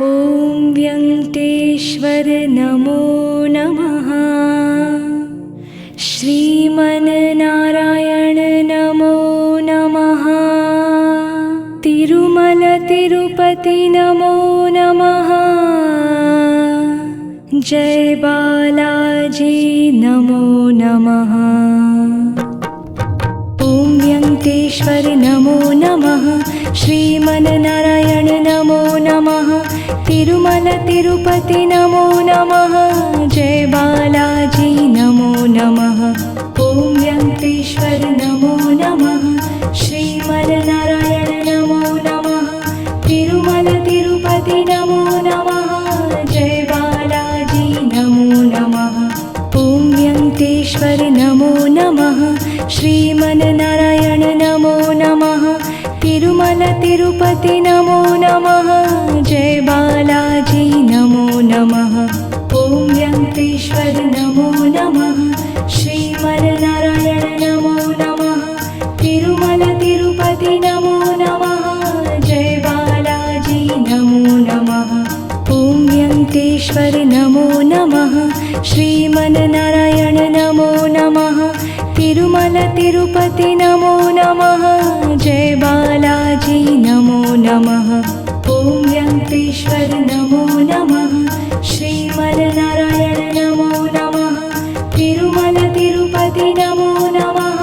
ॐ व्यङ्कटेश्वर नमो नमः। श्रीमन्नारायण नमो नमः। तिरुमल तिरुपति नमो नमः। जय बालाजी नमो नमः। ॐ व्यङ्कटेश्वर नमो नमः। श्रीमन्नारायण नमो नमः। तिरुमल तिरुपति नमो नमः। जय बालाजी नमो नमः। ॐ व्यङ्कटेश्वर नमो नमः। श्रीमन्नारायण नमो नमः। तिरुमल तिरुपति नमो नमः। जय बालाजी नमो नमः। ॐ व्यङ्कटेश्वर नमो नमः। श्रीमन्नारायण नमो नमः। तिरुमल तिरुपति नमो नमः। जय बालाजी नमो नमः। ॐ व्यङ्कटेश्वर नमो नमः। श्रीमन्नारायण नमो नमः। तिरुमल तिरुपति नमो नमः। जय बालाजी नमो नमः। ॐ व्यङ्कटेश्वर नमो नमः। श्रीमन्नारायण नमो नमः। तिरुमल तिरुपति नमो नमः। जय बालाजी नमो नमः। ॐ व्यङ्कटेश्वर नमो नमः। श्रीमन्नारायण नमो नमः। तिरुमल तिरुपति नमो नमः।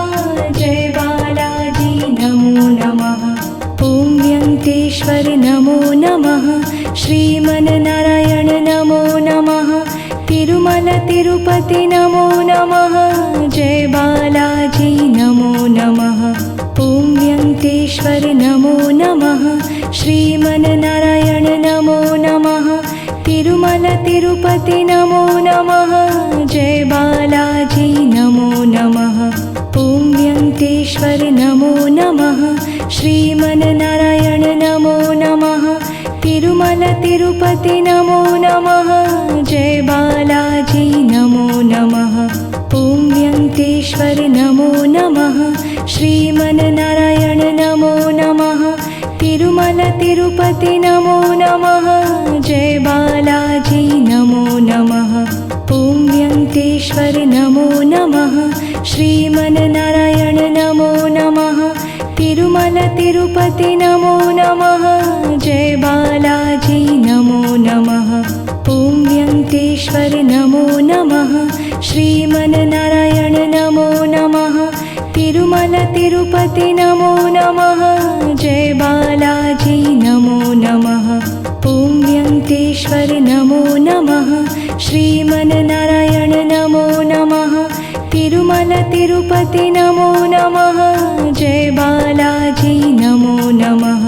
जय बालाजी नमो नमः। ॐ व्यङ्कटेश्वर नमो नमः। श्रीमन्नारायण नमो नमः। तिरुमल तिरुपति नमो नमः। जय बालाजी नमो नमः। ॐ व्यङ्कटेश्वर नमो नमः। श्रीमन्नारायण नमो नमः। तिरुमल तिरुपति नमो नमः। जय बालाजी नमो नमः। ॐ व्यङ्कटेश्वर नमो नमः। श्रीमन्नारायण नमो नमः। तिरुमल तिरुपति नमो नमः। जय बालाजी नमो नमः। ॐ व्यङ्कटेश्वर नमो नमः। श्रीमन्नारायण नमो नमः। तिरुमल तिरुपति नमो नमः। जय बालाजी नमो नमः। ॐ व्यङ्कटेश्वर नमो नमः। श्रीमन्नारायण नमो नमः। तिरुमल तिरुपति नमो नमः। जय बालाजी नमो नमः। ॐ व्यङ्कटेश्वर नमो नमः। श्रीमन्नारायण नमो नमः। तिरुमल तिरुपति नमो नमः। जय बालाजी नमो नमः। ॐ व्यङ्कटेश्वर नमो नमः। श्रीमन्नारायण नमो नमः। तिरुमल तिरुपति नमो नमः। जय बालाजी नमो नमः।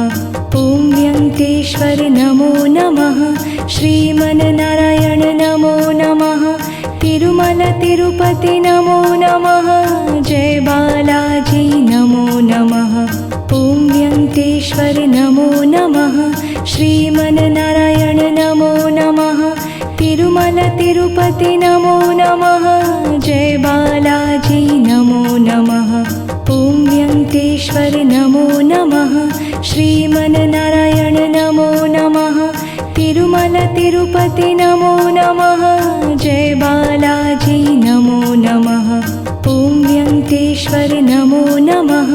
ॐ व्यङ्कटेश्वर नमो नमः। श्रीमन्नारायण नमो नमः। तिरुमल तिरुपति नमो नमः। जय बालाजी नमो नमः। ॐ व्यङ्कटेश्वर नमो नमः। श्रीमन्नारायण नमो नमः। तिरुमल तिरुपति नमो नमः। जय बालाजी नमो नमः। ॐ व्यङ्कटेश्वर नमो नमः। श्रीमन्नारायण नमो नमः। तिरुमल तिरुपति नमो नमः। जय बालाजी नमो नमः। ॐ व्यङ्कटेश्वर नमो नमः।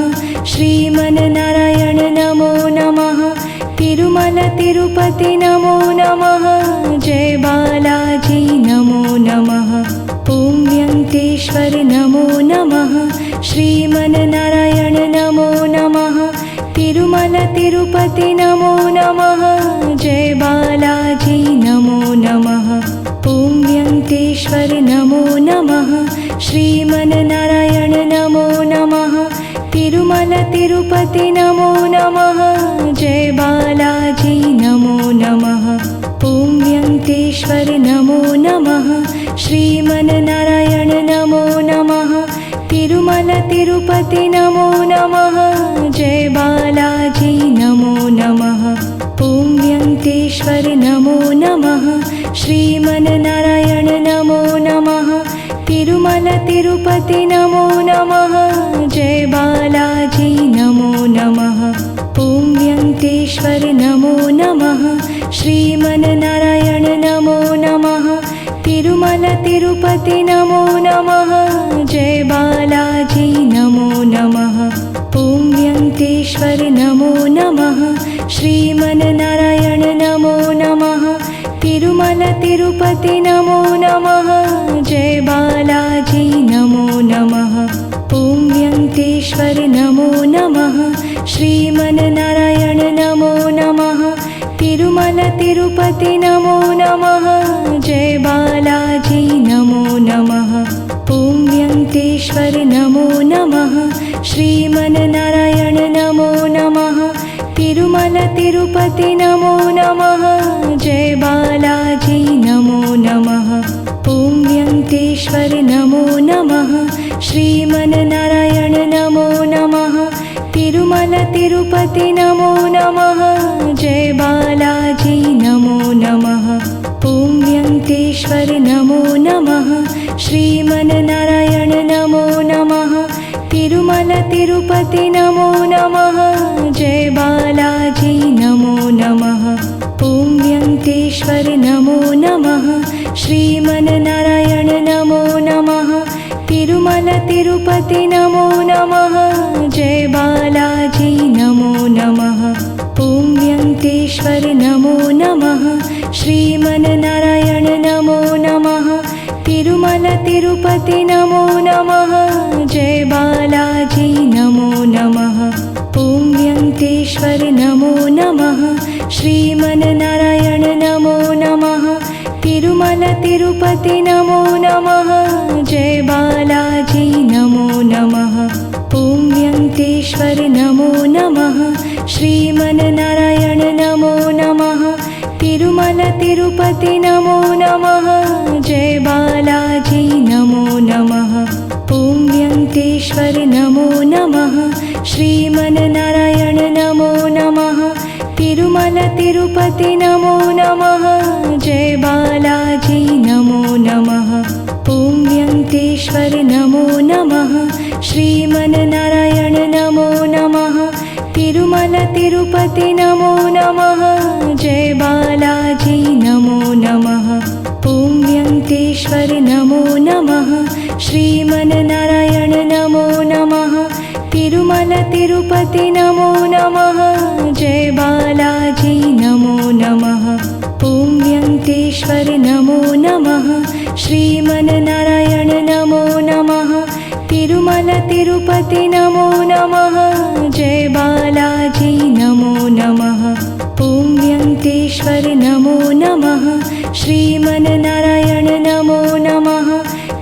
श्रीमन्नारायण नमो नमः। तिरुमल तिरुपति नमो नमः। जय बालाजी नमो नमः। ॐ व्यङ्कटेश्वर नमो नमः। श्रीमन्नारायण नमो नमः। तिरुमल तिरुपति नमो नमः। जय बालाजी नमो नमः। ॐ व्यङ्कटेश्वर नमो नमः। श्रीमन्नारायण नमो नमः। तिरुमल तिरुपति नमो नमः। जय बालाजी नमो नमः। ॐ व्यङ्कटेश्वर नमो नमः। श्रीमन्नारायण नमो नमः। तिरुमल तिरुपति नमो नमः। जय बालाजी नमो नमः। ॐ व्यङ्कटेश्वर नमो नमः। श्रीमन्नारायण नमो नमः। तिरुमल तिरुपति नमो नमः। जय बालाजी नमो नमः। ॐ व्यङ्कटेश्वर नमो नमः। श्रीमन्नारायण नमो नमः तिरुमल तिरुपति नमो नमः जय बालाजी नमो नमः ॐ व्यङ्कटेश्वर नमो नमः श्रीमन्नारायण नमो नमः तिरुमल तिरुपति नमो नमः जय बालाजी नमो नमः ॐ व्यङ्कटेश्वर नमो नमः श्रीमन्नारायण नमो नमः तिरुमल तिरुपति नमो नमः जय बालाजी नमो नमः ॐ व्यङ्कटेश्वर नमो नमः श्रीमन्नारायण नमो नमः तिरुमल तिरुपति नमो नमः जय बालाजी नमो नमः ॐ व्यङ्कटेश्वर नमो नमः श्रीमन्नारायण नमो नमः तिरुमल तिरुपति नमो नमः जय बालाजी नमो नमः ॐ व्यङ्कटेश्वर नमो नमः श्रीमन्नारायण नमो नमः तिरुमल तिरुपति नमो नमः जय बालाजी नमो नमः ॐ व्यङ्कटेश्वर नमो नमः श्रीमन्नारायण नमो नमः तिरुमल तिरुपति नमो नमः जय बालाजी नमो नमः ॐ व्यङ्कटेश्वर नमो नमः श्रीमन्नारायण नमो नमः तिरुमल तिरुपति नमो नमः जय बालाजी नमो नमः ॐ व्यङ्कटेश्वर नमो नमः श्रीमन्नारायण नमो नमः तिरुमल तिरुपति नमो नमः जय बालाजी नमो नमः ॐ व्यङ्कटेश्वर नमो नमः श्रीमन्नारायण नमो नमः तिरुमल तिरुपति नमो नमः जय बालाजी नमो नमः ॐ व्यङ्कटेश्वर नमो नमः श्रीमन्नारायण नमो नमः तिरुमल तिरुपति नमो नमः जय बालाजी नमो नमः ॐ व्यङ्कटेश्वर नमो नमः श्रीमन्नारायण नमो नमः तिरुमल तिरुपति नमो नमः जय बालाजी नमो नमः ॐ व्यङ्कटेश्वर नमो नमः श्रीमन्नारायण नमो नमः तिरुमल तिरुपति नमो नमः जय बालाजी नमो नमः ॐ व्यङ्कटेश्वर नमो नमः श्रीमन्नारायण नमो नमः तिरुमल तिरुपति नमो नमः जय बालाजी नमो नमः ॐ व्यङ्कटेश्वर नमो नमः श्रीमन्नारायण नमो नमः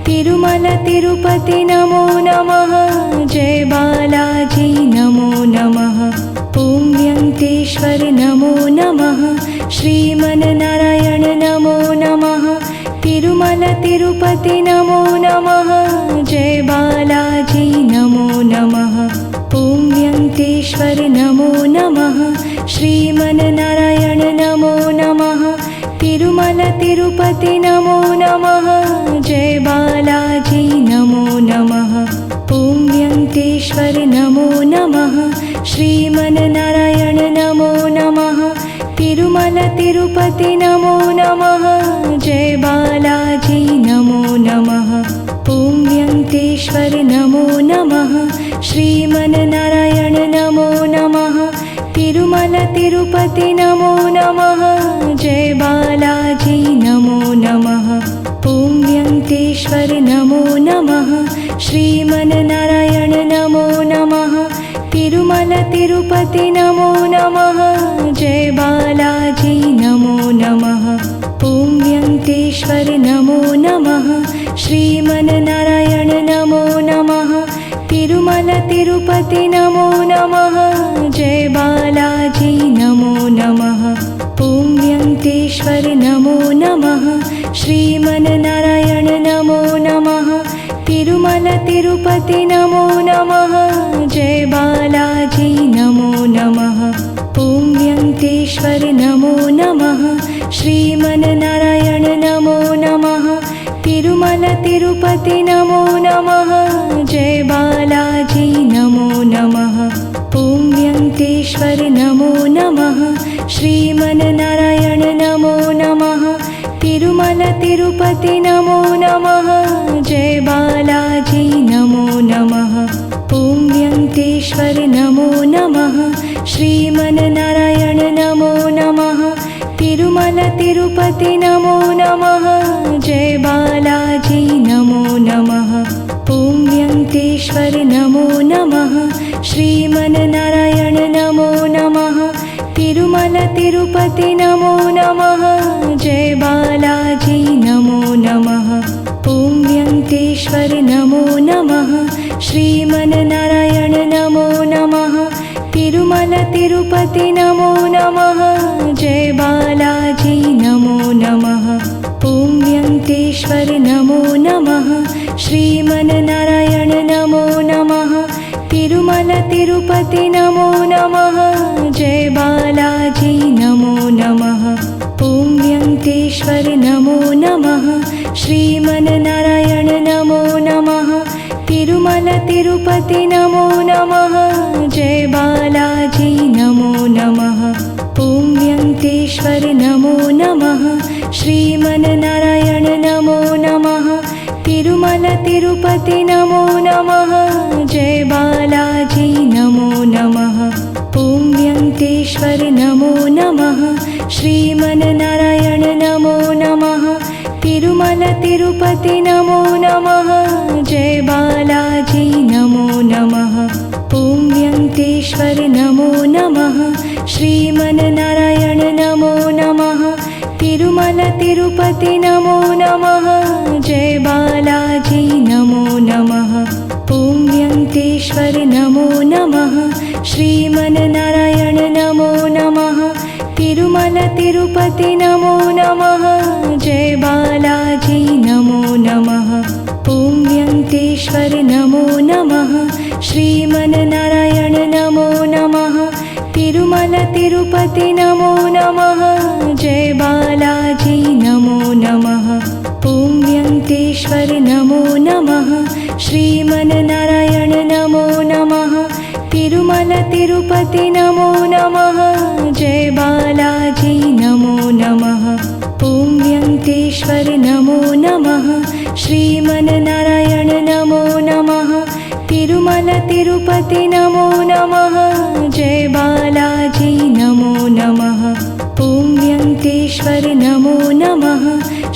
तिरुमल तिरुपति नमो नमः जय बालाजी नमो नमः ॐ व्यङ्कटेश्वर नमो नमः श्रीमन्नारायण नमो नमः तिरुमल तिरुपति नमो नमः जय बालाजी नमो नमः ॐ व्यङ्कटेश्वर नमो नमः श्रीमन्नारायण नमो नमः तिरुमल तिरुपति नमो नमः जय बालाजी नमो नमः ॐ व्यङ्कटेश्वर नमो नमः श्रीमन्नारायण नमो नमः तिरुमल तिरुपति नमो नमः जय बालाजी नमो नमः ॐ व्यङ्कटेश्वर नमो नमः श्रीमन्नारायण नमो नमः तिरुमल तिरुपति नमो नमः जय बालाजी नमो नमः ॐ व्यङ्कटेश्वर नमो नमः श्रीमन्नारायण नमो नमः तिरुमल तिरुपति नमो नमः जय बालाजी नमो नमः ॐ व्यङ्कटेश्वर नमो नमः श्रीमन्नारायण नमो नमः तिरुमल तिरुपति नमो नमः जय बालाजी नमो नमः ॐ व्यङ्कटेश्वर नमो नमः श्रीमन्नारायण नमो नमः तिरुमल तिरुपति नमो नमः जय बालाजी नमो नमः ॐ व्यङ्कटेश्वर नमो नमः श्रीमन्नारायण नमो नमः तिरुमल तिरुपति नमो नमः जय बालाजी नमो नमः ॐ व्यङ्कटेश्वर नमो नमः श्रीमन्नारायण वेङ्कटेश्वर नमो नमः। श्रीमन्नारायण नमो नमः। तिरुमल तिरुपति नमो नमः। जय बालाजी नमो नमः। ॐ वेङ्कटेश्वर नमो नमः। श्रीमन्नारायण नमो नमः। तिरुमल तिरुपति नमो नमः। जय बालाजी नमो नमः। ॐ वेङ्कटेश्वर नमो नमः। श्रीमन्नारायण नमो नमः। तिरुमल तिरुपति नमो नमः। जय बालाजी नमो नमः। ॐ वेङ्कटेश्वर नमो नमः। श्रीमन्नारायण नमो नमः। तिरुमल तिरुपति नमो नमः। जय बालाजी नमो नमः। ॐ वेङ्कटेश्वर नमो नमः। श्रीमन्नारायण नमो नमः। तिरुमल तिरुपति नमो नमः। जय बालाजी नमो नमः। ॐ वेङ्कटेश्वर नमो नमः। श्रीमन्नारायण नमो नमः। तिरुमल तिरुपति नमो नमः। जय बालाजी नमो नमः। ॐ वेङ्कटेश्वर नमो नमः। श्रीमन्नारायण नमो नमः। तिरुमल तिरुपति नमो नमः। जय बालाजी नमो नमः। ॐ वेङ्कटेश्वर नमो नमः। श्रीमन्नारायण नमो नमः। तिरुमल तिरुपति नमो नमः। जय बालाजी नमो नमः। ॐ वेङ्कटेश्वर नमो नमः। श्रीमन्नारायण नमो नमः। तिरुमल तिरुपति नमो नमः। जय बालाजी नमो नमः। ॐ वेङ्कटेश्वर नमो नमः। श्रीमन्नारायण नमो नमः। तिरुमल तिरुपति नमो नमः। जय बालाजी नमो नमः। ॐ वेङ्कटेश्वर नमो नमः। श्रीमन्नारायण नमो नमः। तिरुमल तिरुपति नमो नमः। जय बालाजी नमो नमः। ॐ वेङ्कटेश्वर नमो नमः। श्रीमन्नारायण नमो नमः। तिरुमल तिरुपति नमो नमः। जय बालाजी नमो नमः। ॐ वेङ्कटेश्वर नमो नमः।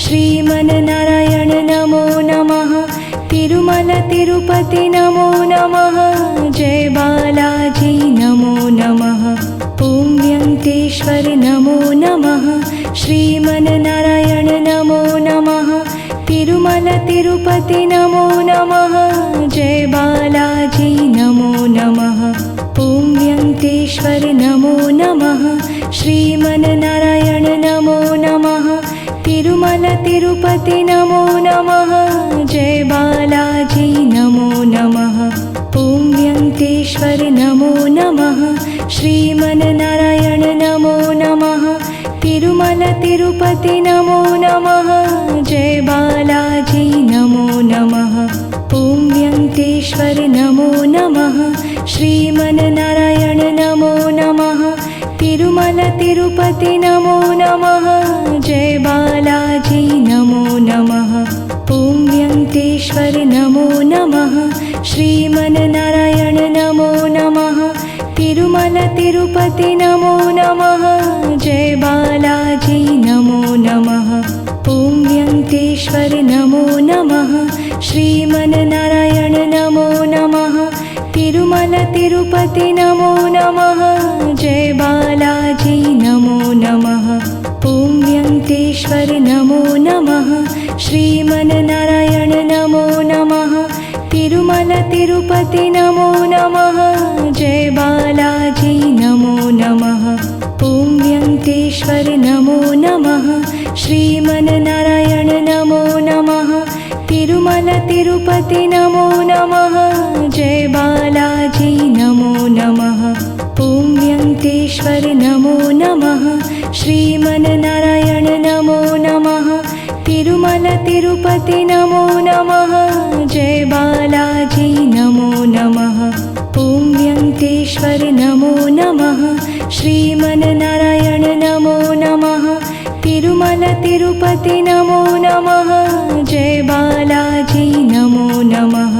श्रीमन्नारायण नमो नमः। तिरुमल तिरुपति नमो नमः। जय बालाजी नमो नमः। ॐ वेङ्कटेश्वर नमो नमः। श्रीमन्नारायण नमो नमः। तिरुमल तिरुपति नमो नमः। जय बालाजी नमो नमः। ॐ वेङ्कटेश्वर नमो नमः। श्रीमन्नारायण नमो नमः। तिरुमल तिरुपति नमो नमः। जय बालाजी नमो नमः। ॐ वेङ्कटेश्वर नमो नमः। श्रीमन्नारायण नमो नमः। तिरुमल तिरुपति नमो नमः। जय बालाजी नमो नमः। ॐ वेङ्कटेश्वर नमो नमः। श्रीमन्नारायण नमो नमः। तिरुमल तिरुपति नमो नमः। जय बालाजी नमो नमः। ॐ वेङ्कटेश्वर नमो नमः। श्रीमन्नारायण नमो नमः। तिरुमल तिरुपति नमो नमः। जय बालाजी नमो नमः। ॐ वेङ्कटेश्वर नमो नमः। श्रीमन्नारायण नमो नमः। तिरुमल तिरुपति नमो नमः। जय बालाजी नमो नमः। ॐ वेङ्कटेश्वर नमो नमः। श्रीमन्नारायण नमो नमः। तिरुमल तिरुपति नमो नमः। जय बालाजी नमो नमः। ॐ वेङ्कटेश्वर नमो नमः। श्रीमन्नारायण नमो नमः। तिरुमल तिरुपति नमो नमः। जय बालाजी नमो नमः। ॐ वेङ्कटेश्वर नमो नमः। श्रीमन्नारायण नमो नमः। तिरुमल तिरुपति नमो नमः। जय बालाजी नमो नमः। ॐ वेङ्कटेश्वर नमो नमः। श्रीमन्नारायण नमो नमः। तिरुमल तिरुपति नमो नमः। जय बालाजी नमो नमः।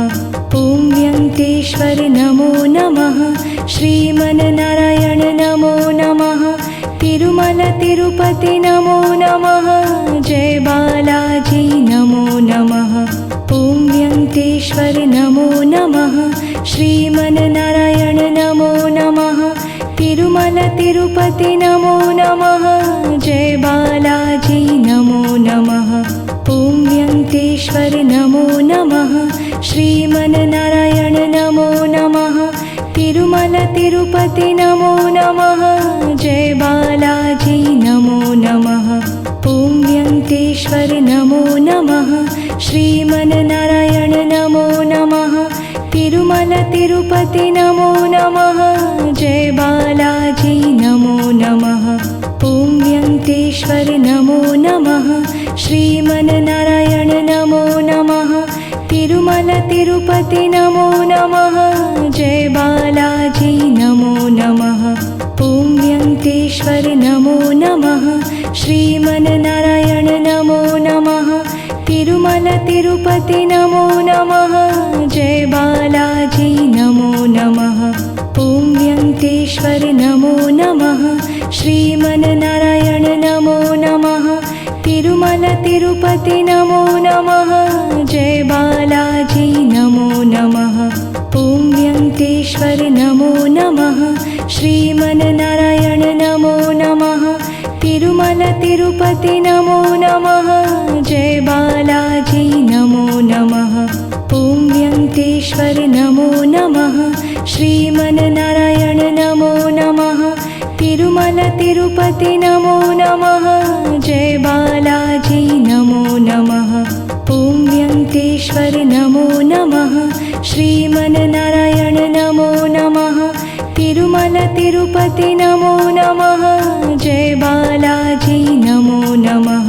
ॐ वेङ्कटेश्वर नमो नमः। नमः श्रीमन्नारायण नमो नमः तिरुमल तिरुपति नमो नमः जय बालाजी नमो नमः ॐ व्यङ्कटेश्वर नमो नमः श्रीमन्नारायण नमो नमः तिरुमल तिरुपति नमो नमः जय बालाजी नमो नमः ॐ व्यङ्कटेश्वर नमो नमः श्रीमन्नारायण नमो नमः तिरुमल तिरुपति नमो नमः जय बालाजी नमो नमः ॐ व्यङ्कटेश्वर नमो नमः श्रीमन्नारायण नमो नमः तिरुमल तिरुपति नमो नमः जय बालाजी नमो नमः ॐ व्यङ्कटेश्वर नमो नमः श्रीमन्नारायण नमो नमः तिरुमल तिरुपति नमो नमः जय बालाजी नमो नमः ॐ व्यङ्कटेश्वर नमो नमः श्रीमन्नारायण नमो नमः तिरुमल तिरुपति नमो नमः जय बालाजी नमो नमः ॐ व्यङ्कटेश्वर नमो नमः श्रीमन्नारायण नमो नमः तिरुमल तिरुपति नमो नमः जय बालाजी नमो नमः ॐ व्यङ्कटेश्वर नमो नमः श्रीमन्नारायण नमो नमः तिरुमल तिरुपति नमो नमः जय बालाजी नमो नमः ॐ व्यङ्कटेश्वर नमो नमः श्रीमन्नारायण नमो नमः तिरुमल तिरुपति नमो नमः जय बालाजी नमो नमः ॐ व्यङ्कटेश्वर नमो नमः श्रीमन्नारायण नमो नमः तिरुमल तिरुपति नमो नमः जय बालाजी नमो नमः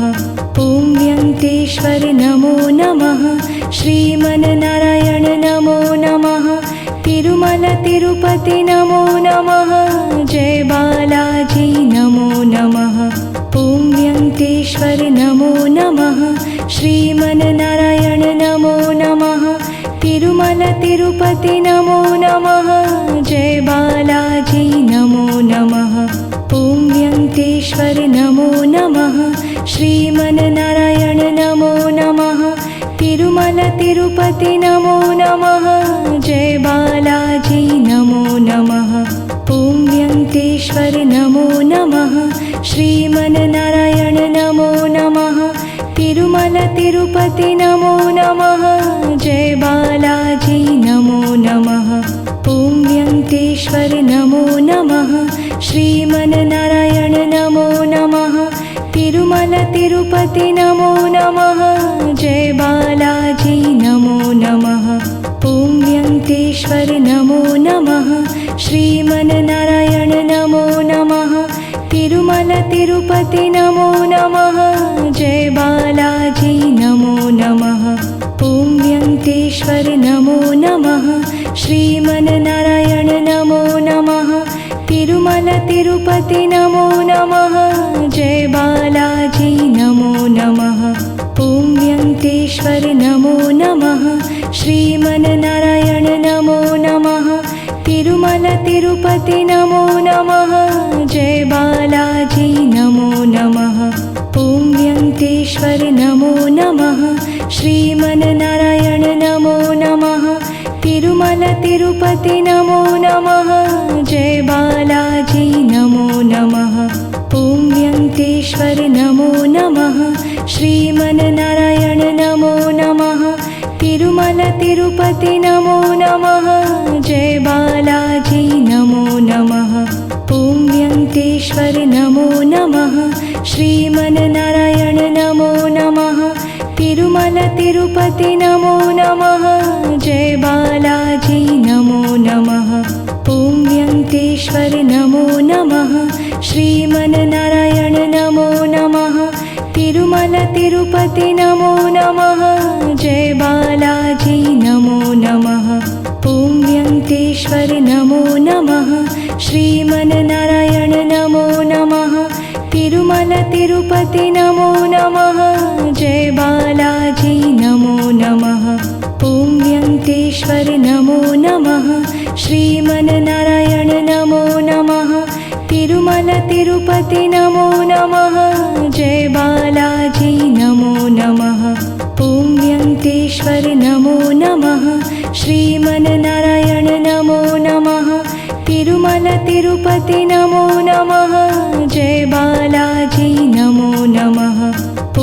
ॐ व्यङ्कटेश्वर नमो नमः श्रीमन्नारायण नमो नमः तिरुमल तिरुपति नमो नमः जय बालाजी नमो नमः ॐ व्यङ्कटेश्वर नमो नमः श्रीमन्नारायण नमो नमः तिरुमल तिरुपति नमो नमः जय बालाजी नमो नमः ॐ व्यङ्कटेश्वर नमो नमः श्रीमन्नारायण नमो नमः तिरुमल तिरुपति नमो नमः जय बालाजी नमो नमः ॐ व्यङ्कटेश्वर नमो नमः श्रीमन्नारायण नमो नमः तिरुमल तिरुपति नमो नमः जय बालाजी नमो नमः ॐ व्यङ्कटेश्वर नमो नमः श्रीमन्नारायण नमो नमः तिरुमल तिरुपति नमो नमः जय बालाजी नमो नमः ॐ व्यङ्कटेश्वर नमो नमः श्रीमन्नारायण नमो नमः तिरुमल तिरुपति नमो नमः जय बालाजी नमो नमः ॐ व्यङ्कटेश्वर नमो नमः श्रीमन्नारायण नमो नमः तिरुमल तिरुपति नमो नमः जय बालाजी नमो नमः ॐ व्यङ्कटेश्वर नमो नमः श्रीमन्नारायण नमो नमः तिरुमल तिरुपति नमो नमः जय बालाजी नमो नमः ॐ व्यङ्कटेश्वर नमो नमः श्रीमन्नारायण नमो नमः तिरुमल तिरुपति नमो नमः जय बालाजी नमो नमः ॐ व्यङ्कटेश्वर नमो नमः श्रीमन्नारायण नमो नमः तिरुमल तिरुपति नमो नमः जय बालाजी नमो नमः ॐ व्यङ्कटेश्वर नमो नमः श्रीमन्नारायण नमो नमः तिरुमल तिरुपति नमो नमः जय बालाजी नमो नमः ॐ व्यङ्कटेश्वर नमो नमः श्रीमन्नारायण नमो नमः तिरुमल तिरुपति नमो नमः जय बालाजी नमो नमः ॐ व्यङ्कटेश्वर नमो नमः श्रीमन्नारायण नमो नमः तिरुमल तिरुपति नमो नमः जय बालाजी नमो नमः ॐ व्यङ्कटेश्वर नमो नमः श्रीमन्नारायण नमो नमः तिरुमल तिरुपति नमो नमः जय बालाजी नमो नमः ॐ व्यङ्कटेश्वर नमो नमः श्रीमन्नारायण नमो नमः तिरुमल तिरुपति नमो नमः जय बालाजी नमो नमः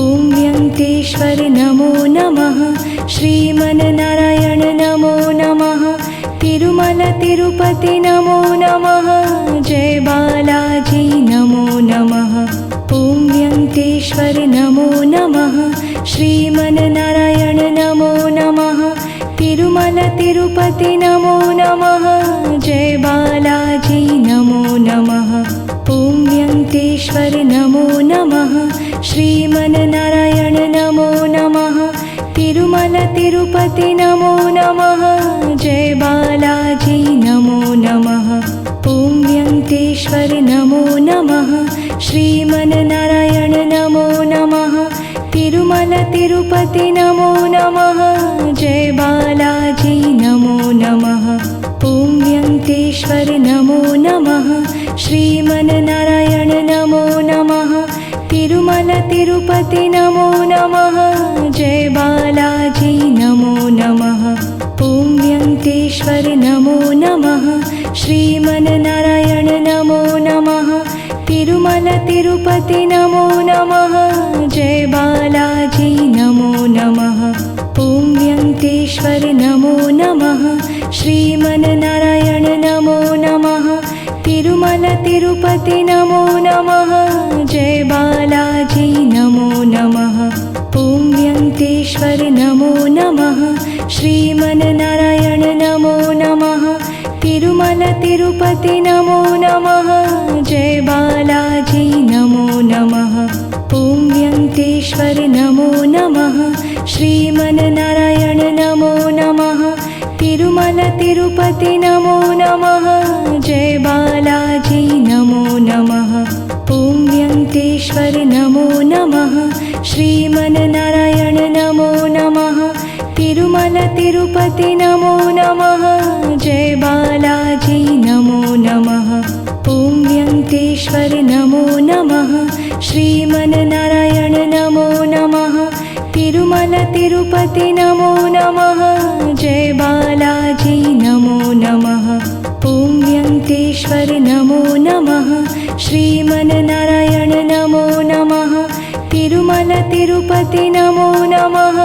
ॐ व्यङ्कटेश्वर नमो नमः श्रीमन्नारायण नमो नमः तिरुमल तिरुपति नमो नमः जय बालाजी नमो नमः ॐ व्यङ्कटेश्वर नमो नमः श्रीमन्नारायण नमो नमः तिरुमल तिरुपति नमो नमः जय बालाजी नमो नमः ॐ व्यङ्कटेश्वर नमो नमः श्रीमन्नारायण नमो नमः तिरुमल तिरुपति नमो नमः जय बालाजी नमो नमः ॐ व्यङ्कटेश्वर नमो नमः श्रीमन्नारायण नमो नमः तिरुमल तिरुपति नमो नमः जय बालाजी नमो नमः ॐ व्यङ्कटेश्वर नमो नमः श्रीमन्नारायण नमो नमः तिरुमल तिरुपति नमो नमः जय बालाजी नमो नमः ॐ व्यङ्कटेश्वर नमो नमः श्रीमन्नारायण नमो नमः तिरुमल तिरुपति नमो नमः जय बालाजी नमो नमः ॐ व्यङ्कटेश्वर नमो नमः श्रीमन्नारायण नमो नमः तिरुमल तिरुपति नमो नमः जय बालाजी नमो नमः ॐ व्यङ्कटेश्वर नमो नमः श्रीमन्नारायण नमो नमः तिरुमल तिरुपति नमो नमः जय बालाजी नमो नमः ॐ व्यङ्कटेश्वर नमो नमः श्रीमन्नारायण नमो नमः तिरुमल तिरुपति नमो नमः जय बालाजी नमो नमः ॐ व्यङ्कटेश्वर नमो नमः श्रीमन्नारायण नमो नमः तिरुमल तिरुपति नमो नमः जय बालाजी नमो नमः ॐ व्यङ्कटेश्वर नमो नमः श्रीमन्नारायण नमो नमः तिरुमल तिरुपति नमो नमः जय बालाजी नमो नमः ॐ व्यङ्कटेश्वर नमो नमः श्रीमन्नारायण नमो नमः तिरुमल तिरुपति नमो नमः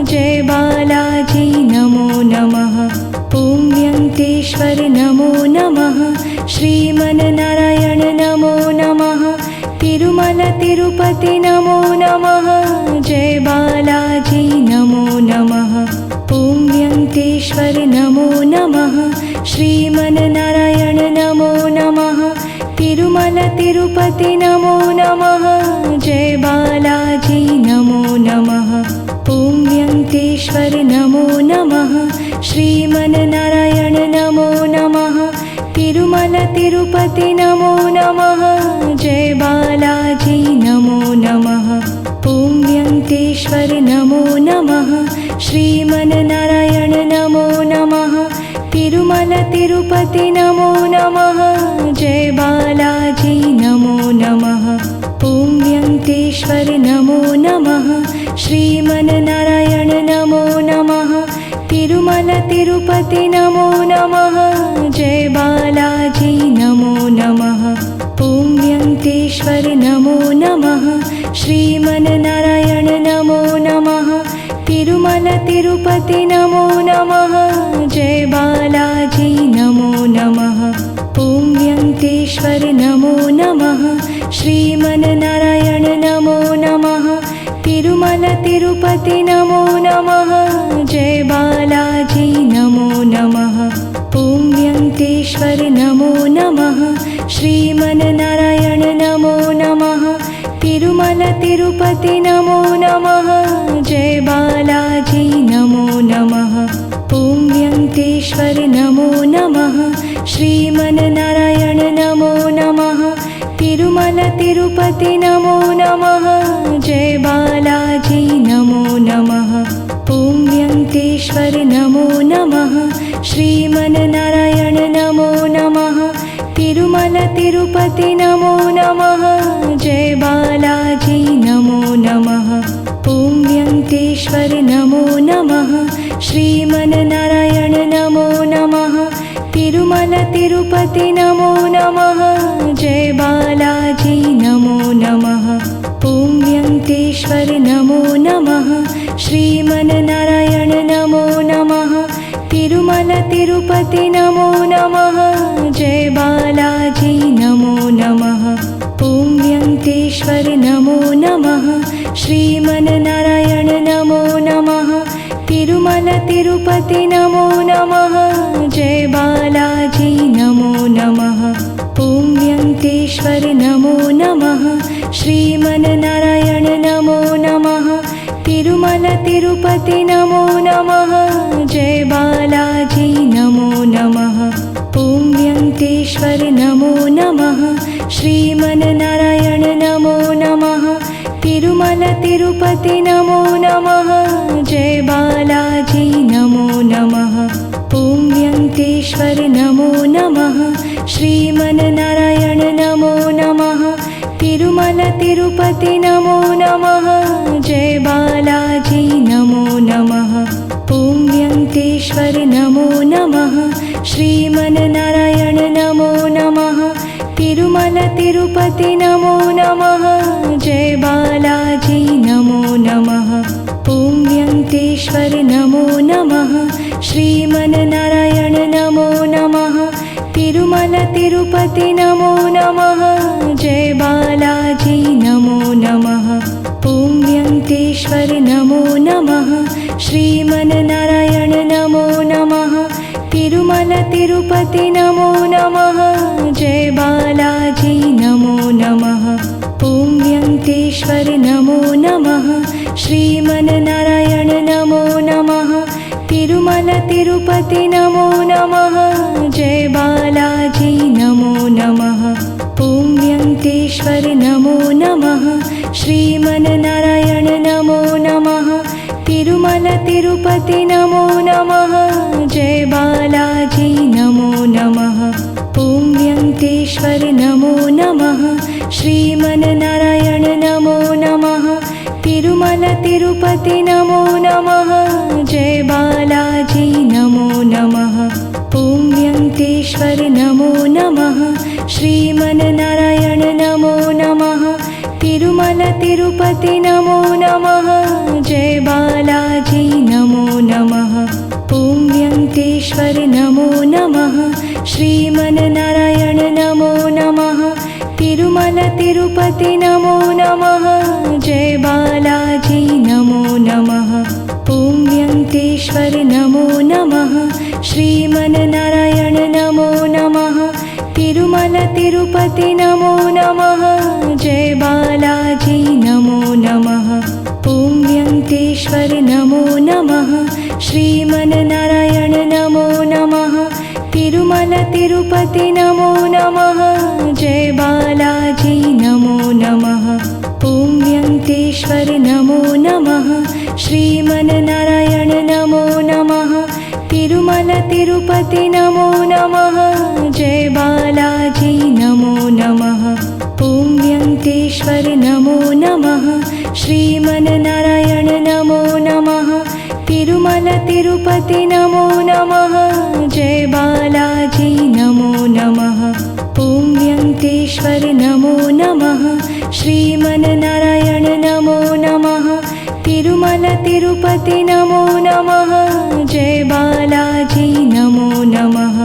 जय बालाजी नमो नमः ॐ व्यङ्कटेश्वर नमो नमः श्रीमन्नारायण नमो नमः तिरुमल तिरुपति नमो नमः जय बालाजी नमो नमः ॐ व्यङ्कटेश्वर नमो नमः श्रीमन्नारायण नमो नमः तिरुमल तिरुपति नमो नमः जय बालाजी नमो नमः ॐ व्यङ्कटेश्वर नमो नमः श्रीमन्नारायण नमो नमः तिरुमल तिरुपति नमो नमः जय बालाजी नमो नमः ॐ व्यङ्कटेश्वर नमो नमः श्रीमन्नारायण नमो नमः तिरुमल तिरुपति नमो नमः जय बालाजी नमो नमः ॐ व्यङ्कटेश्वर नमो नमः श्रीमन्नारायण नमो नमः तिरुमल तिरुपति नमो नमः जय बालाजी नमो नमः ॐ व्यङ्कटेश्वर नमो नमः श्रीमन्नारायण नमो नमः तिरुमल तिरुपति नमो नमः जय बालाजी नमो नमः ॐ व्यङ्कटेश्वर नमो नमः श्रीमन्नारायण नमो नमः तिरुमल तिरुपति नमो नमः जय बालाजी नमो नमः ॐ व्यङ्कटेश्वर नमो नमः श्रीमन्नारायण नमो नमः तिरुमल तिरुपति नमो नमः जय बालाजी नमो नमः ॐ व्यङ्कटेश्वर नमो नमः श्रीमन्नारायण नमो नमः तिरुमल तिरुपति नमो नमः जय बालाजी नमो नमः ॐ व्यङ्कटेश्वर नमो नमः श्रीमन्नारायण श्रीमन्नारायण नमो नमः तिरुमल तिरुपति नमो नमः जय बालाजी नमो नमः ॐ वेङ्कटेश्वर नमो नमः श्रीमन्नारायण नमो नमः तिरुमल तिरुपति नमो नमः जय बालाजी नमो नमः ॐ वेङ्कटेश्वर नमो नमः श्रीमन्नारायण नमो नमः तिरुमल तिरुपति नमो नमः जय बालाजी नमो नमः ॐ वेङ्कटेश्वर नमो नमः श्रीमन्नारायण नमो नमः तिरुमल तिरुपति नमो नमः जय बालाजी नमो नमः ॐ वेङ्कटेश्वर नमो नमः श्रीमन्नारायण नमो नमः तिरुमल तिरुपति नमो नमः जय बालाजी नमो नमः ॐ वेङ्कटेश्वर नमो नमः श्रीमन्नारायण नमो नमः तिरुमल तिरुपति नमो नमः जय बालाजी नमो नमः ॐ वेङ्कटेश्वर नमो नमः श्रीमन्नारायण नमो नमः तिरुमल तिरुपति नमो नमः जय बालाजी नमो नमः ॐ वेङ्कटेश्वर नमो नमः श्रीमन्नारायण नमो नमः तिरुमल तिरुपति नमो नमः जय बालाजी नमो नमः ॐ वेङ्कटेश्वर नमो नमः श्रीमन्नारायण नमो नमः तिरुमल तिरुपति नमो नमः जय बालाजी नमो नमः ॐ वेङ्कटेश्वर नमो नमः श्रीमन्नारायण नमो नमः तिरुमल तिरुपति नमो नमः जय बालाजी नमो नमः ॐ वेङ्कटेश्वर नमो नमः श्रीमन्नारायण नमो नमः तिरुमल तिरुपति नमो नमः जय बालाजी नमो नमः ॐ वेङ्कटेश्वर नमो नमः श्रीमन्नारायण नमो नमः तिरुमल तिरुपति नमो नमः जय बालाजी नमो नमः ॐ वेङ्कटेश्वर नमो नमः श्रीमन्नारायण नमो नमः तिरुमल तिरुपति नमो नमः जय बालाजी नमो नमः ॐ वेङ्कटेश्वर नमो नमः श्रीमन्नारायण नमो नमः तिरुमल तिरुपति नमो नमः जय बालाजी नमो नमः ॐ वेङ्कटेश्वर नमो नमः श्रीमन्नारायण नमो नमः तिरुमल तिरुपति नमो नमः जय बालाजी नमो नमः ॐ वेङ्कटेश्वर नमो नमः श्रीमन्नारायण नमो नमः तिरुमल तिरुपति नमो नमः जय बालाजी नमो नमः ॐ वेङ्कटेश्वर नमो नमः श्रीमन्नारायण नमो नमः तिरुमल तिरुपति नमो नमः जय बालाजी नमो नमः ॐ वेङ्कटेश्वर नमो नमः श्रीमन्नारायण नमो नमः तिरुमल तिरुपति नमो नमः जय बालाजी नमो नमः ॐ वेङ्कटेश्वर नमो नमः श्रीमन्नारायण नमो नमः तिरुमल तिरुपति नमो नमः जय बालाजी नमो नमः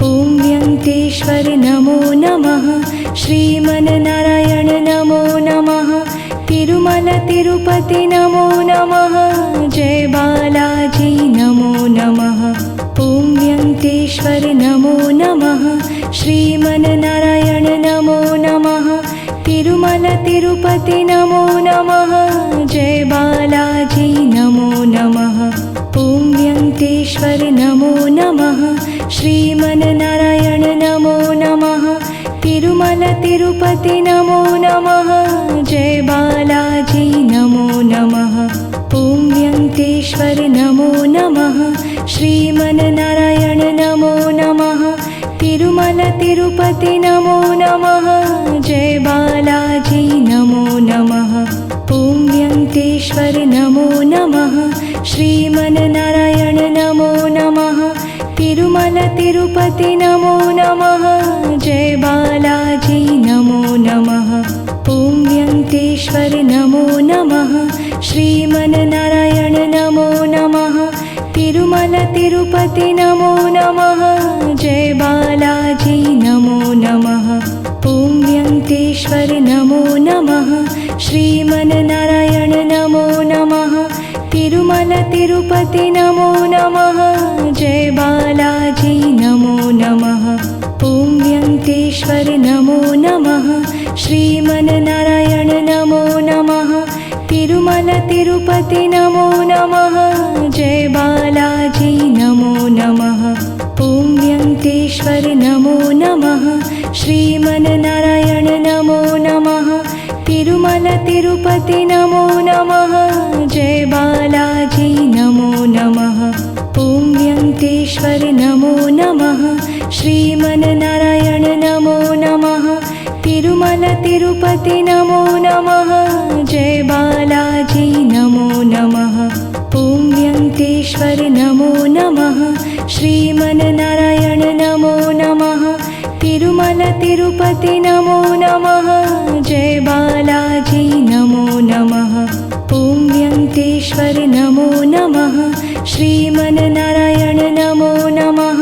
ॐ वेङ्कटेश्वर नमो नमः श्रीमन्नारायण नमो नमः तिरुमल तिरुपति नमो नमः जय बालाजी नमो नमः ॐ वेङ्कटेश्वर नमो नमः श्रीमन्नारायण नमो नमः तिरुमल तिरुपति नमो नमः जय बालाजी नमो नमः ॐ वेङ्कटेश्वर नमो नमः श्रीमन्नारायण नमो नमः तिरुमल तिरुपति नमो नमः जय बालाजी नमो नमः ॐ वेङ्कटेश्वर नमो नमः श्रीमन्नारायण नमो नमः तिरुमल तिरुपति नमो नमः जय बालाजी नमो नमः ॐ वेङ्कटेश्वर नमो नमः श्रीमन्नारायण नमो नमः तिरुमल तिरुपति नमो नमः जय बालाजी नमो नमः ॐ व्यङ्कटेश्वर नमो नमः श्रीमन्नारायण नमो नमः तिरुमल तिरुपति नमो नमः जय बालाजी नमो नमः ॐ व्यङ्कटेश्वर नमो नमः श्रीमन्नारायण नमो नमः तिरुमल तिरुपति नमो नमः जय बालाजी नमो नमः ॐ व्यङ्कटेश्वर नमो नमः श्रीमन्नारायण नमो नमः तिरुमल तिरुपति नमो नमः जय बालाजी नमो नमः ॐ व्यङ्कटेश्वर नमो नमः श्रीमन्नारायण नमो नमः तिरुमल तिरुपति नमो नमः जय बालाजी नमो नमः ॐ व्यङ्कटेश्वर नमो नमः श्रीमन्नारायण नमो नमः तिरुमल तिरुपति नमो नमः जय बालाजी नमो नमः ॐ व्यङ्कटेश्वर नमो नमः श्रीमन्नारायण नमो नमः तिरुमल तिरुपति नमो नमः जय बालाजी नमो नमः ॐ व्यङ्कटेश्वर नमो नमः श्रीमन्नारायण नमो नमः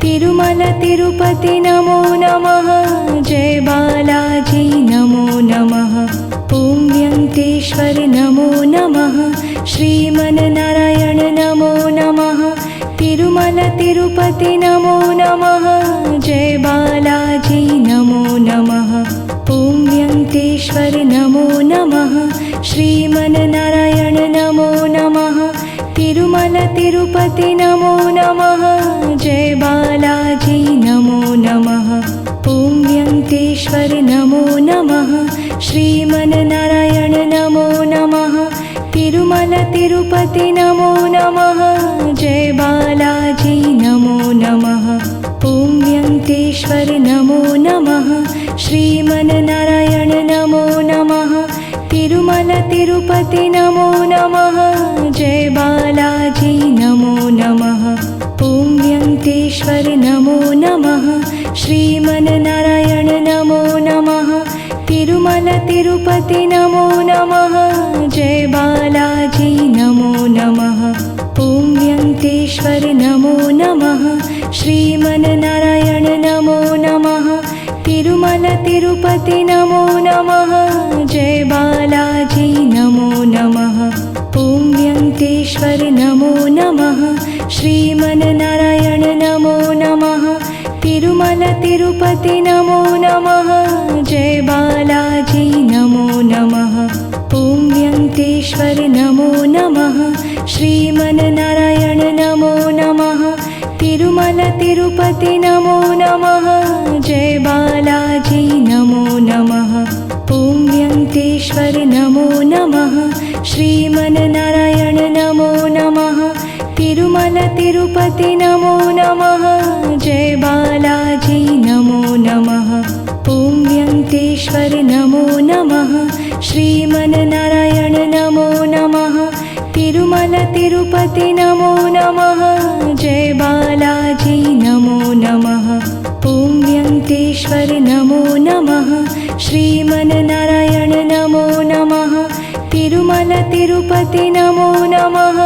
तिरुमल तिरुपति नमो नमः जय बालाजी नमो नमः ॐ व्यङ्कटेश्वर नमो नमः श्रीमन्नारायण नमो नमः तिरुमल तिरुपति नमो नमः जय बालाजी नमो नमः ॐ व्यङ्कटेश्वर नमो नमः श्रीमन्नारायण नमो नमः तिरुमल तिरुपति नमो नमः जय बालाजी नमो नमः ॐ व्यङ्कटेश्वर नमो नमः श्रीमन्नारायण नमो नमः तिरुमल तिरुपति नमो नमः जय बालाजी नमो नमः ॐ व्यङ्कटेश्वर नमो नमः श्रीमन्नारायण नमो नमः तिरुमल तिरुपति नमो नमः जय बालाजी नमो नमः ॐ व्यङ्कटेश्वर नमो नमः श्रीमन्नारायण नमो नमः तिरुमल तिरुपति नमो नमः जय बालाजी नमो नमः ॐ व्यङ्कटेश्वर नमो नमः श्रीमन्नारायण नमो नमः तिरुमल तिरुपति नमो नमः जय बालाजी नमो नमः ॐ व्यङ्कटेश्वर नमो नमः श्रीमन्नारायण नमो नमः तिरुमल तिरुपति नमो नमः जय बालाजी नमो नमः ॐ व्यङ्कटेश्वर नमो नमः श्रीमन्नारायण नमो नमः तिरुमल तिरुपति नमो नमः जय बालाजी नमो नमः ॐ व्यङ्कटेश्वर नमो नमः श्रीमन्नारायण नमो नमः तिरुमल तिरुपति नमो नमः जय बालाजी नमो नमः ॐ व्यङ्कटेश्वर नमो नमः श्रीमन्नारायण नमो नमः तिरुमल तिरुपति नमो नमः जय बालाजी नमो नमः ॐ व्यङ्कटेश्वर नमो नमः श्रीमन्नारायण नमो नमः तिरुमल तिरुपति नमो नमः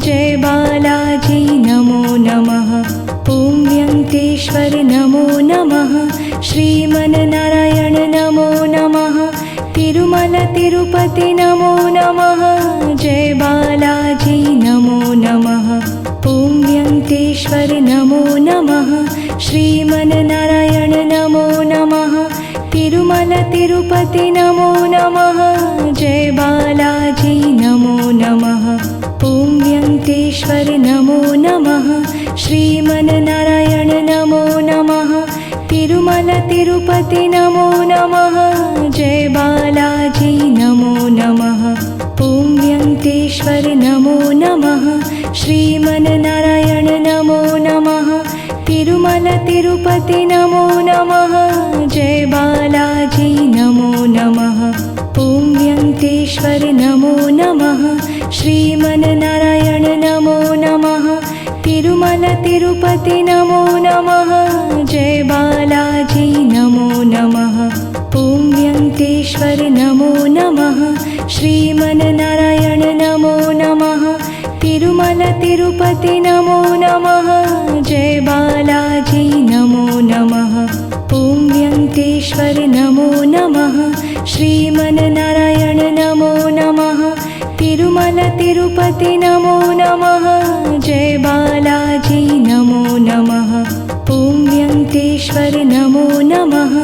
जय बालाजी नमो नमः ॐ व्यङ्कटेश्वर नमो नमः श्रीमन्नारायण नमो नमः तिरुमल तिरुपति नमो नमः जय बालाजी नमो नमः ॐ व्यङ्कटेश्वर नमो नमः श्रीमन्नारायण नमो नमः तिरुमल तिरुपति नमो नमः जय बालाजी नमो नमः ॐ व्यङ्कटेश्वर नमो नमः श्रीमन्नारायण नमो नमः तिरुमल तिरुपति नमो नमः जय बालाजी नमो नमः ॐ व्यङ्कटेश्वर नमो नमः श्रीमन्नारायण नमो नमः तिरुमल तिरुपति नमो नमः जय बालाजी नमो नमः ॐ व्यङ्कटेश्वर नमो नमः श्रीमन्नारायण नमो नमः तिरुमल तिरुपति नमो नमः जय बालाजी नमो नमः ॐ व्यङ्कटेश्वर नमो नमः श्रीमन्नारायण नमो नमः तिरुमल तिरुपति नमो नमः जय बालाजी नमो नमः ॐ व्यङ्कटेश्वर नमो नमः श्रीमन्नारायण नमो नमः तिरुमल तिरुपति नमो नमः जय बालाजी नमो नमः ॐ व्यङ्कटेश्वर नमो नमः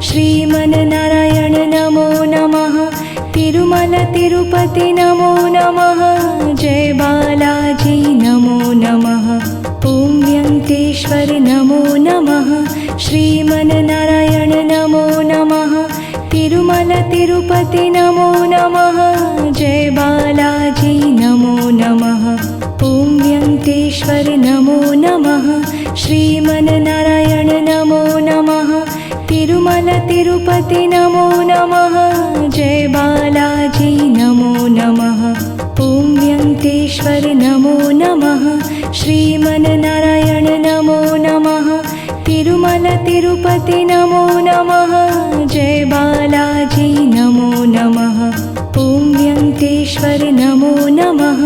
श्रीमन्नारायण नमो नमः तिरुमल तिरुपति नमो नमः जय बालाजी नमो नमः ॐ व्यङ्कटेश्वर नमो नमः श्रीमन्नारायण नमो नमः तिरुमल तिरुपति नमो नमः जय बालाजी नमो नमः ॐ व्यङ्कटेश्वर नमो नमः श्रीमन्नारायण नमो नमः तिरुमल तिरुपति नमो नमः जय बालाजी नमो नमः ॐ व्यङ्कटेश्वर नमो नमः श्रीमन्नारायण नमो नमः तिरुमल तिरुपति नमो नमः जय बालाजी नमो नमः ॐ व्यङ्कटेश्वर नमो नमः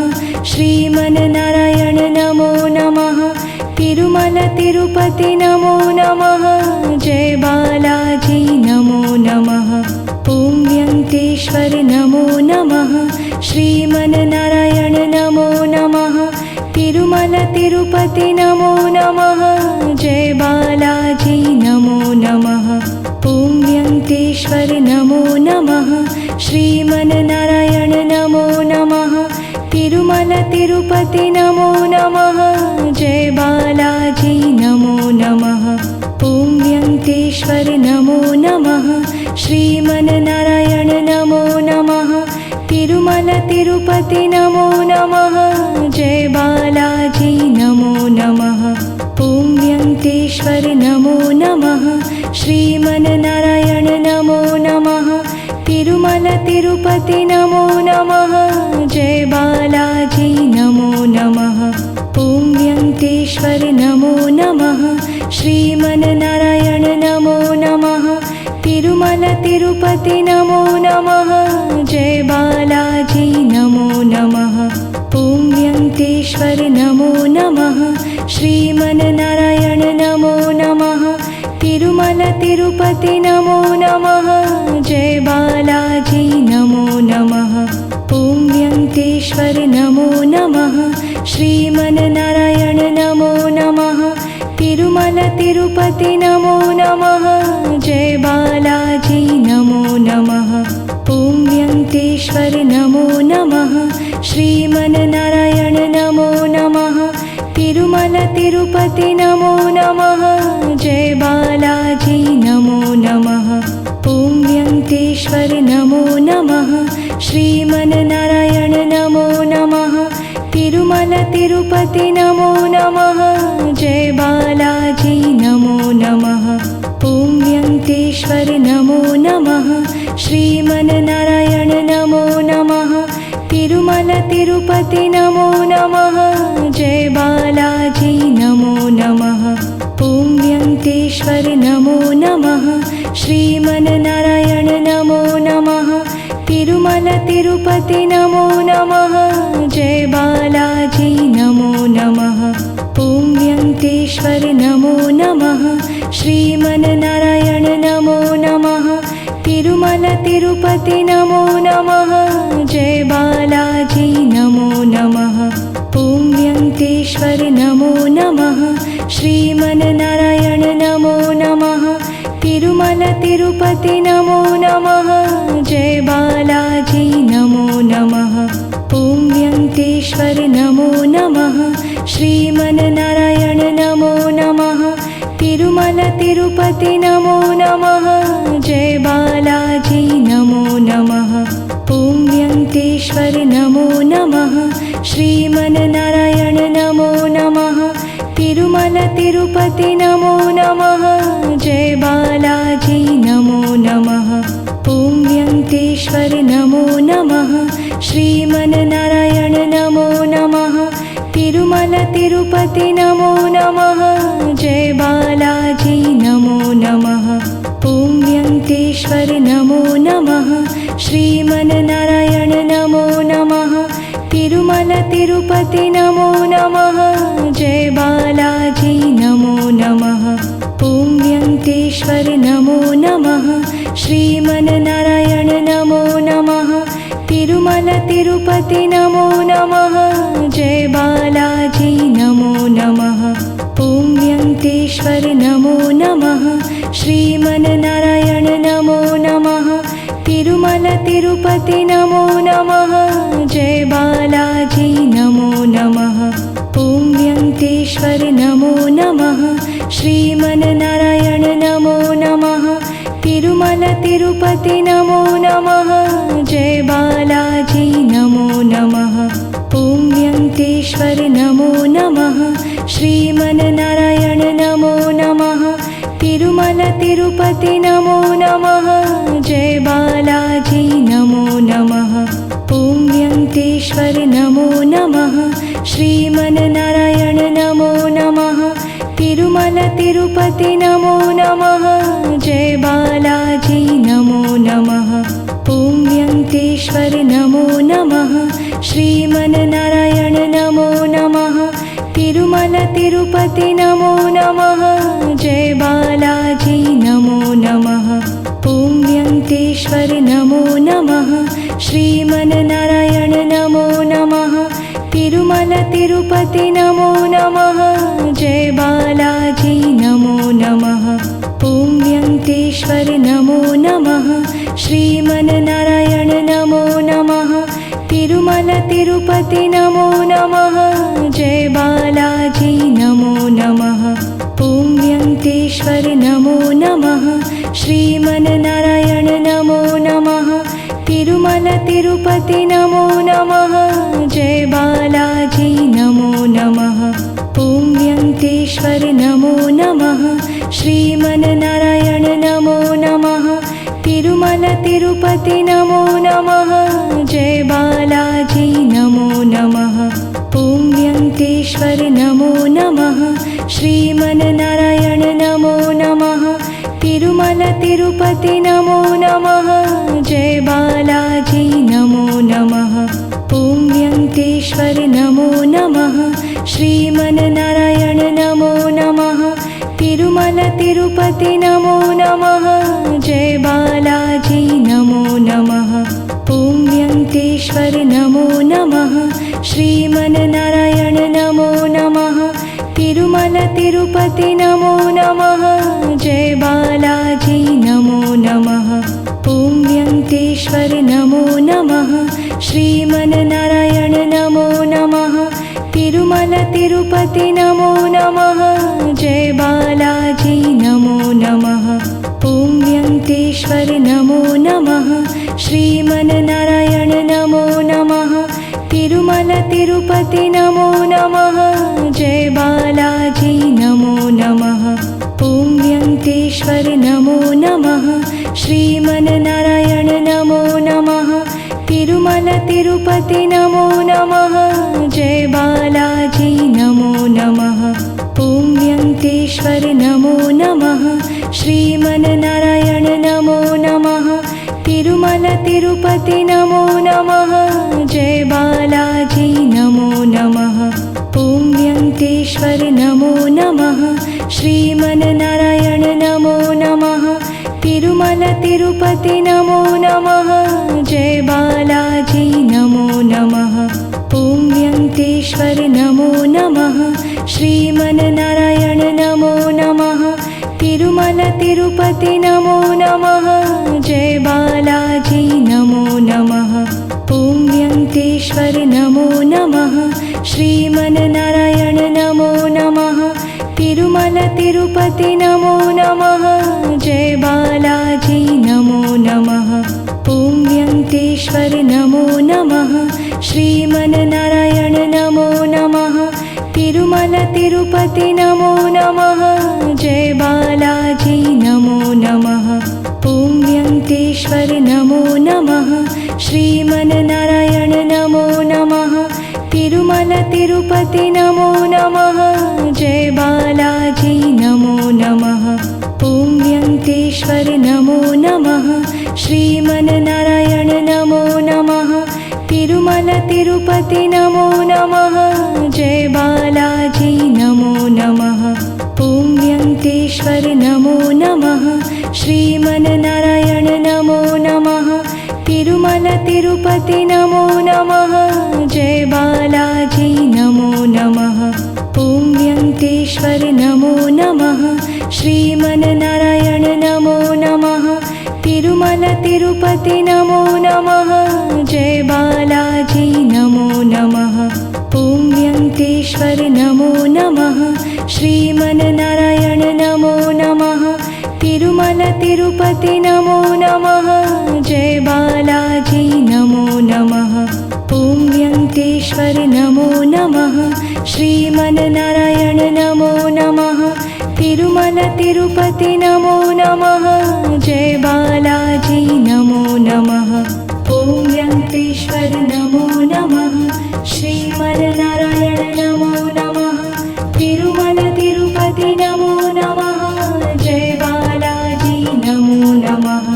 श्रीमन्नारायण नमो नमः तिरुमल तिरुपति नमो नमः जय बालाजी नमो नमः ॐ व्यङ्कटेश्वर नमो नमः श्रीमन्नारायण नमो नमः तिरुमल तिरुपति नमो नमः जय बालाजी नमो नमः ॐ व्यङ्कटेश्वर नमो नमः श्रीमन्नारायण नमो नमः तिरुमल तिरुपति नमो नमः जय बालाजी नमो नमः ॐ व्यङ्कटेश्वर नमो नमः श्रीमन्नारायण नमो नमः तिरुमल तिरुपति नमो नमः जय बालाजी नमो नमः ॐ व्यङ्कटेश्वर नमो नमः श्रीमन्नारायण नमो नमः तिरुमल तिरुपति नमो नमः जय बालाजी नमो नमः ॐ व्यङ्कटेश्वर नमो नमः श्रीमन्नारायण नमो नमः तिरुमल तिरुपति नमो नमः जय बालाजी नमो नमः ॐ व्यङ्कटेश्वर नमो नमः श्रीमन्नारायण नमो नमः तिरुमल तिरुपति नमो नमः जय बालाजी नमो नमः ॐ व्यङ्कटेश्वर नमो नमः श्रीमन्नारायण नमो नमः तिरुमल तिरुपति नमो नमः जय बालाजी नमो नमः ॐ व्यङ्कटेश्वर नमो नमः श्रीमन्नारायण नमो नमः तिरुमल तिरुपति नमो नमः जय बालाजी नमो नमः ॐ व्यङ्कटेश्वर नमो नमः श्रीमन्नारायण नमो नमः तिरुमल तिरुपति नमो नमः जय बालाजी नमो नमः ॐ व्यङ्कटेश्वर नमो नमः श्रीमन्नारायण नमो नमः तिरुमल तिरुपति नमो नमः जय बालाजी नमो नमः ॐ व्यङ्कटेश्वर नमो नमः श्रीमन्नारायण नमो नमः तिरुमल तिरुपति नमो नमः जय बालाजी नमो नमः ॐ व्यङ्कटेश्वर नमो नमः श्रीमन्नारायण नमो नमः तिरुमल तिरुपति नमो नमः जय बालाजी नमो नमः ॐ व्यङ्कटेश्वर नमो नमः श्रीमन्नारायण नमो नमः तिरुमल तिरुपति नमो नमः जय बालाजी नमो नमः ॐ व्यङ्कटेश्वर नमो नमः श्रीमन्नारायण नमो नमः तिरुमल तिरुपति नमो नमः जय बालाजी नमो नमः ॐ व्यङ्कटेश्वर नमो नमः श्रीमन्नारायण नमो नमः तिरुमल तिरुपति नमो नमः जय बालाजी नमो नमः ॐ व्यङ्कटेश्वर नमो नमः श्रीमन्नारायण व्यङ्कटेश्वर नमो नमः। श्रीमन्नारायण नमो नमः। तिरुमल तिरुपति नमो नमः। जय बालाजी नमो नमः। ॐ व्यङ्कटेश्वर नमो नमः। श्रीमन्नारायण नमो नमः। तिरुमल तिरुपति नमो नमः। जय बालाजी नमो नमः। ॐ व्यङ्कटेश्वर नमो नमः। श्रीमन्नारायण नमो नमः। तिरुमल तिरुपति नमो नमः। जय बालाजी नमो नमः। ॐ व्यङ्कटेश्वर नमो नमः। श्रीमन्नारायण नमो नमः। तिरुमल तिरुपति नमो नमः। जय बालाजी नमो नमः। ॐ व्यङ्कटेश्वर नमो नमः। श्रीमन्नारायण नमो नमः। तिरुमल तिरुपति नमो नमः। जय बालाजी नमो नमः। ॐ व्यङ्कटेश्वर नमो नमः। श्रीमन्नारायण नमो नमः। तिरुमल तिरुपति नमो नमः। जय बालाजी नमो नमः। ॐ व्यङ्कटेश्वर नमो नमः। श्रीमन्नारायण नमो नमः। तिरुमल तिरुपति नमो नमः। जय बालाजी नमो नमः। ॐ व्यङ्कटेश्वर नमो नमः। श्रीमन्नारायण नमो नमः। तिरुमल तिरुपति नमो नमः। जय बालाजी नमो नमः। ॐ व्यङ्कटेश्वर नमो नमः। श्रीमन्नारायण नमो नमः। तिरुमल तिरुपति नमो नमः। जय बालाजी नमो नमः। ॐ व्यङ्कटेश्वर नमो नमः। श्रीमन्नारायण नमो नमः। तिरुमल तिरुपति नमो नमः। जय बालाजी नमो नमः। ॐ व्यङ्कटेश्वर नमो नमः। श्रीमन्नारायण नमो नमः। तिरुमल तिरुपति नमो नमः। जय बालाजी नमो नमः। ॐ व्यङ्कटेश्वर नमो नमः। श्रीमन्नारायण नमो नमः। तिरुमल तिरुपति नमो नमः। जय बालाजी नमो नमः। ॐ व्यङ्कटेश्वर नमो नमः। श्रीमन्नारायण नमो नमः। तिरुमल तिरुपति नमो नमः। जय बालाजी नमो नमः। ॐ व्यङ्कटेश्वर नमो नमः। श्रीमन्नारायण नमो नमः। तिरुमल तिरुपति नमो नमः। जय बालाजी नमो नमः। ॐ व्यङ्कटेश्वर नमो नमः। श्रीमन्नारायण नमो नमः। तिरुमल तिरुपति नमो नमः। जय बालाजी नमो नमः। ॐ व्यङ्कटेश्वर नमो नमः। श्रीमन्नारायण नमो नमः। तिरुमल तिरुपति नमो नमः। जय बालाजी नमो नमः। ॐ व्यङ्कटेश्वर नमो नमः। श्रीमन्नारायण नमो नमः। तिरुमल तिरुपति नमो नमः। जय बालाजी नमो नमः। ॐ व्यङ्कटेश्वर नमो नमः। श्रीमन्नारायण नमो नमः। तिरुमल तिरुपति नमो नमः। जय बालाजी नमो नमः। ॐ व्यङ्कटेश्वर नमो नमः। श्रीमन्नारायण नमो नमः। तिरुमल तिरुपति नमो नमः। जय बालाजी नमो नमः। ॐ व्यङ्कटेश्वर नमो नमः। श्रीमन्नारायण नमो नमः। तिरुमल तिरुपति नमो नमः। जय बालाजी नमो नमः। ॐ व्यङ्कटेश्वर नमो नमः। श्रीमन्नारायण नमो नमः। तिरुमल तिरुपति नमो नमः। जय बालाजी नमो नमः। ॐ व्यङ्कटेश्वर नमो नमः। श्रीमन्नारायण नमो नमः। तिरुमल तिरुपति नमो नमः। जय बालाजी नमो नमः। ॐ व्यङ्कटेश्वर नमो नमः। श्रीमन्नारायण नमो नमः। तिरुमल तिरुपति नमो नमः। जय बालाजी नमो नमः। ॐ व्यङ्कटेश्वर वेङ्कटेश्वर नमो नमः श्रीमन्नारायण नमो नमः तिरुमल तिरुपति नमो नमः जय बालाजी नमो नमः ॐ वेङ्कटेश्वर नमो नमः श्रीमन्नारायण नमो नमः तिरुमल तिरुपति नमो नमः जय बालाजी नमो नमः ॐ वेङ्कटेश्वर नमो नमः श्रीमन्नारायण नमो नमः तिरुमल तिरुपति नमो नमः जय बालाजी नमो नमः ॐ वेङ्कटेश्वर नमो नमः श्रीमन्नारायण नमो नमः तिरुमल तिरुपति नमो नमः जय बालाजी नमो नमः ॐ वेङ्कटेश्वर नमो नमः श्रीमन्नारायण नमो नमः तिरुमल तिरुपति नमो नमः जय बालाजी नमो नमः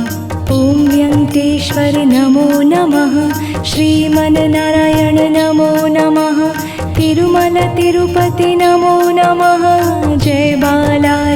ॐ वेङ्कटेश्वर नमो नमः श्रीमन्नारायण नमो नमः तिरुमल तिरुपति नमो नमः जय बालाजी